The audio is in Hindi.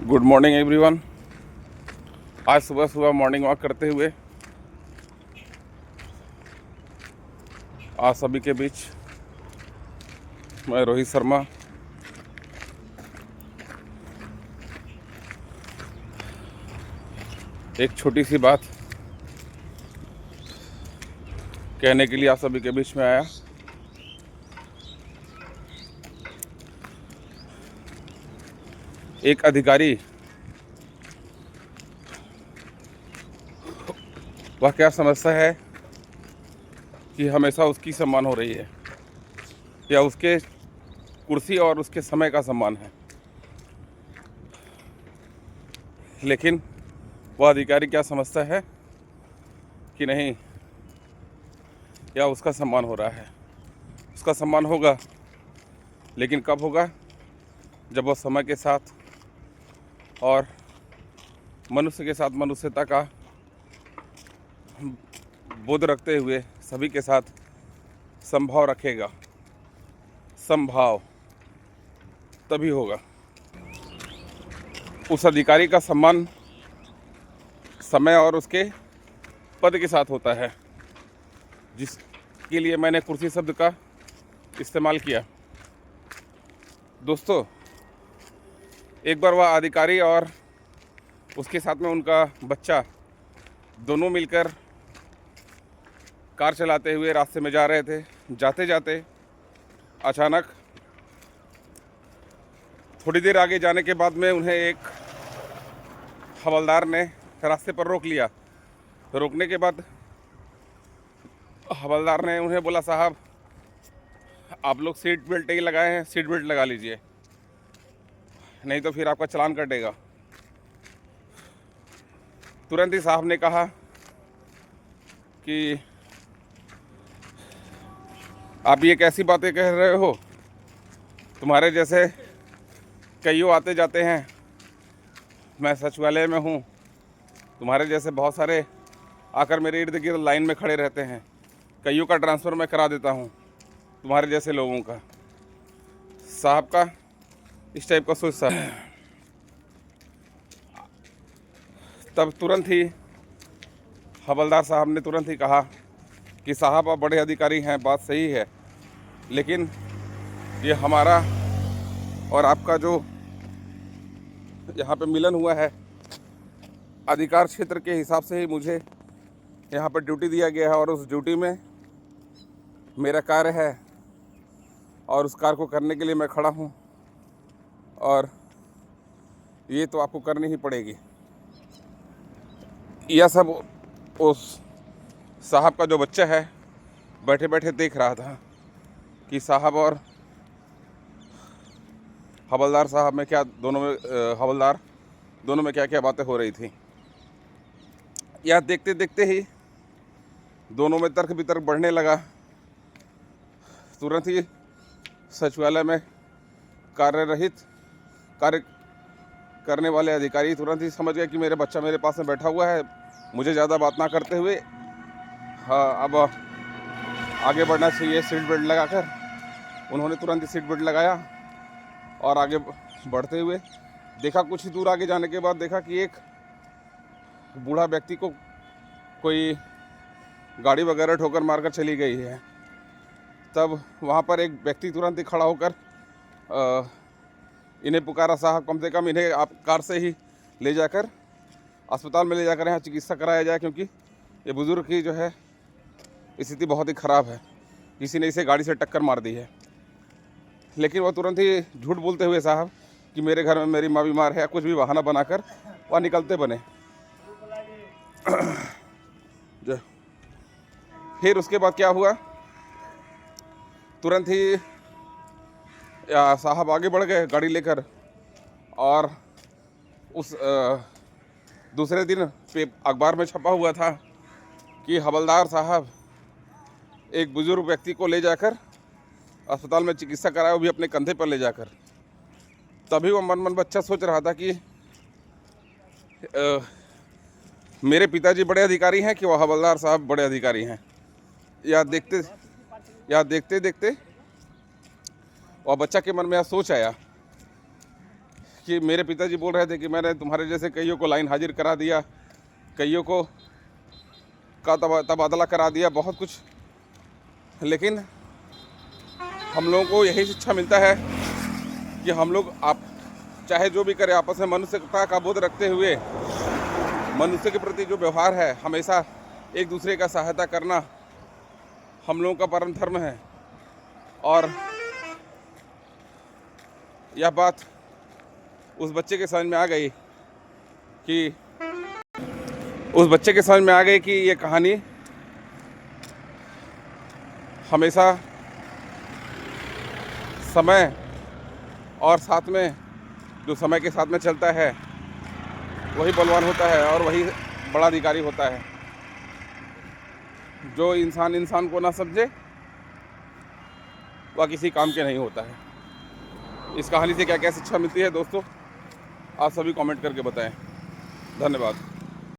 Good morning everyone. आज सुबह सुबह मॉर्निंग वॉक करते हुए आज सभी के बीच मैं रोहित शर्मा एक छोटी सी बात कहने के लिए आप सभी के बीच में आया। एक अधिकारी वह क्या समझता है कि हमेशा उसकी सम्मान हो रही है या उसके कुर्सी और उसके समय का सम्मान है, लेकिन वह अधिकारी क्या समझता है कि नहीं, या उसका सम्मान हो रहा है। उसका सम्मान होगा, लेकिन कब होगा? जब वह समय के साथ और मनुष्य के साथ मनुष्यता का बोध रखते हुए सभी के साथ संभाव रखेगा। संभाव तभी होगा। उस अधिकारी का सम्मान समय और उसके पद के साथ होता है, जिसके लिए मैंने कुर्सी शब्द का इस्तेमाल किया। दोस्तों, एक बार वह अधिकारी और उसके साथ में उनका बच्चा दोनों मिलकर कार चलाते हुए रास्ते में जा रहे थे। जाते जाते अचानक थोड़ी देर आगे जाने के बाद में उन्हें एक हवलदार ने रास्ते पर रोक लिया। रोकने के बाद हवलदार ने उन्हें बोला, साहब आप लोग सीट बेल्ट नहीं लगाए हैं, सीट बेल्ट लगा लीजिए, नहीं तो फिर आपका चालान कटेगा। तुरंत ही साहब ने कहा कि आप ये कैसी बातें कह रहे हो, तुम्हारे जैसे कईयों आते जाते हैं, मैं सचिवालय में हूँ, तुम्हारे जैसे बहुत सारे आकर मेरे इर्द गिर्द लाइन में खड़े रहते हैं, कईयों का ट्रांसफ़र मैं करा देता हूँ, तुम्हारे जैसे लोगों का। साहब का इस टाइप का सोच था। तब तुरंत ही हवलदार साहब ने तुरंत ही कहा कि साहब आप बड़े अधिकारी हैं, बात सही है, लेकिन ये हमारा और आपका जो यहाँ पे मिलन हुआ है, अधिकार क्षेत्र के हिसाब से ही मुझे यहाँ पर ड्यूटी दिया गया है और उस ड्यूटी में मेरा कार्य है और उस कार्य को करने के लिए मैं खड़ा हूँ, और ये तो आपको करनी ही पड़ेगी। यह सब उस साहब का जो बच्चा है बैठे बैठे देख रहा था कि साहब और हवलदार साहब में क्या हवलदार दोनों में क्या क्या बातें हो रही थी। यह देखते देखते ही दोनों में तर्क वितर्क बढ़ने लगा। तुरंत ही सचिवालय में कार्य करने वाले अधिकारी तुरंत ही समझ गए कि मेरे बच्चा मेरे पास में बैठा हुआ है, मुझे ज़्यादा बात ना करते हुए अब आगे बढ़ना चाहिए सीट बेल्ट लगाकर। उन्होंने तुरंत ही सीट बेल्ट लगाया और आगे बढ़ते हुए देखा, कुछ ही दूर आगे जाने के बाद देखा कि एक बूढ़ा व्यक्ति को कोई गाड़ी वगैरह ठोकर मारकर चली गई है। तब वहाँ पर एक व्यक्ति तुरंत ही खड़ा होकर इन्हें पुकारा, साहब कम से कम इन्हें आप कार से ही ले जाकर अस्पताल में ले जाकर यहाँ चिकित्सा कराया जाए, क्योंकि ये बुज़ुर्ग की जो है स्थिति बहुत ही ख़राब है, किसी ने इसे गाड़ी से टक्कर मार दी है। लेकिन वह तुरंत ही झूठ बोलते हुए साहब कि मेरे घर में मेरी माँ बीमार है या कुछ भी बहाना बनाकर वह निकलते बने। फिर उसके बाद क्या हुआ, तुरंत ही साहब आगे बढ़ गए गाड़ी लेकर, और उस दूसरे दिन अखबार में छपा हुआ था कि हवलदार साहब एक बुजुर्ग व्यक्ति को ले जाकर अस्पताल में चिकित्सा कराया, वो भी अपने कंधे पर ले जाकर। तभी वो मन बच्चा सोच रहा था कि मेरे पिताजी बड़े अधिकारी हैं कि वह हवलदार साहब बड़े अधिकारी हैं। या देखते देखते वह बच्चा के मन में यह सोच आया कि मेरे पिताजी बोल रहे थे कि मैंने तुम्हारे जैसे कईयों को लाइन हाजिर करा दिया, कईयों को का तबादला करा दिया, बहुत कुछ। लेकिन हम लोगों को यही शिक्षा मिलता है कि हम लोग आप चाहे जो भी करें, आपस में मनुष्यता का बोध रखते हुए मनुष्य के प्रति जो व्यवहार है, हमेशा एक दूसरे का सहायता करना हम लोगों का परम धर्म है। और यह बात उस बच्चे के समझ में आ गई कि ये कहानी हमेशा समय और साथ में जो समय के साथ में चलता है वही बलवान होता है और वही बड़ा अधिकारी होता है। जो इंसान को ना समझे वह किसी काम के नहीं होता है। इस कहानी से क्या क्या शिक्षा मिलती है दोस्तों, आप सभी कमेंट करके बताएं। धन्यवाद।